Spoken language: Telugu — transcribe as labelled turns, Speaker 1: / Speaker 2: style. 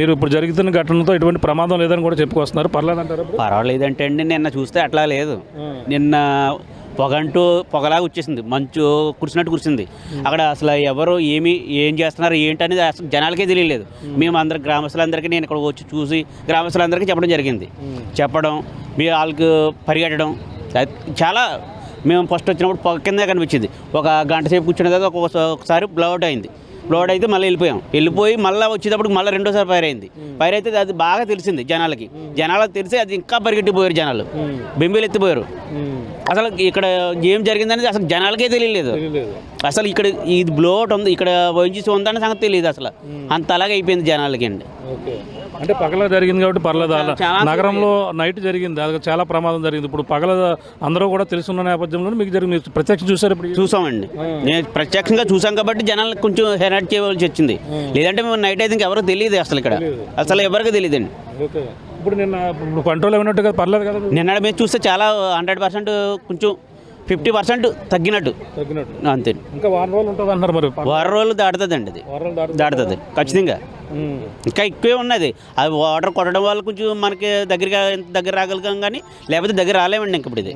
Speaker 1: మీరు ఇప్పుడు జరుగుతున్న ఘటనతో ఎటువంటి ప్రమాదం లేదని కూడా చెప్పుకొస్తున్నారు, పర్లేదంటారు?
Speaker 2: పర్వాలేదంటే అండి, నిన్న చూస్తే అట్లా లేదు. నిన్న పొగలాగా వచ్చేసింది, మంచు కురిసినట్టు కురిసింది. అక్కడ అసలు ఎవరు ఏం చేస్తున్నారు ఏంటి అనేది అసలు జనాలకే తెలియలేదు. మేము అందరికి గ్రామస్తులందరికీ నేను ఇక్కడ వచ్చి చూసి గ్రామస్తులందరికీ చెప్పడం జరిగింది. మీ వాళ్ళకి పరిగెట్టడం చాలా, మేము ఫస్ట్ వచ్చినప్పుడు పొగ కిందే కనిపించింది. ఒక గంట సేపు కూర్చున్న తర్వాత ఒకసారి బ్లౌట్ అయింది. బ్లౌట్ అయితే మళ్ళీ వెళ్ళిపోయి మళ్ళీ వచ్చేటప్పుడు మళ్ళీ రెండోసారి ఫైర్ అయింది. ఫైర్ అయితే అది బాగా తెలిసింది జనాలకి తెలిసి అది ఇంకా పరిగెట్టిపోయారు జనాలు, బెంబేలు ఎత్తిపోయారు. అసలు ఇక్కడ ఏం జరిగిందనేది అసలు జనాలకే తెలియలేదు. అసలు ఇక్కడ ఇది బ్లౌట్ ఉంది, ఇక్కడ వైద్యుసి ఉందన్న సంగతి తెలియదు. అసలు అంత అలాగే అయిపోయింది జనాలకి అండి.
Speaker 1: అంటే పగల జరిగింది కాబట్టి పర్లేదు. నగరంలో నైట్ జరిగింది, అది చాలా ప్రమాదం జరిగింది. ఇప్పుడు పగల అందరూ కూడా తెలుసున్న నేపథ్యంలో మీకు జరిగింది, ప్రత్యక్ష చూసారు? ఇప్పుడు చూసామండి,
Speaker 2: నేను ప్రత్యక్షంగా చూసాం కాబట్టి జనాలకు కొంచెం హెరాట్ చేయవలసి వచ్చింది. లేదంటే మేము నైట్ అయితే ఎవరికి తెలియదు, అసలు ఎవరికి తెలియదండి.
Speaker 1: ఇప్పుడు నిన్న కంట్రోల్ ఏమైనట్టు కదా, పర్లేదు కదా?
Speaker 2: నిన్న మేము చూస్తే చాలా 100% కొంచెం 50% తగ్గినట్టు అంతే.
Speaker 1: ఇంకా వారం రోజులు ఉంటుంది అంటారు మరి?
Speaker 2: వారం రోజులు దాటుతుందండి, అది దాటుతుంది ఖచ్చితంగా. ఇంకా ఎక్కువే ఉన్నది. అది వాటర్ కొట్టడం వల్ల కొంచెం మనకి దగ్గర రాగలిగాం, కానీ లేకపోతే దగ్గర రాలేమండి ఇంక ఇప్పుడు ఇది.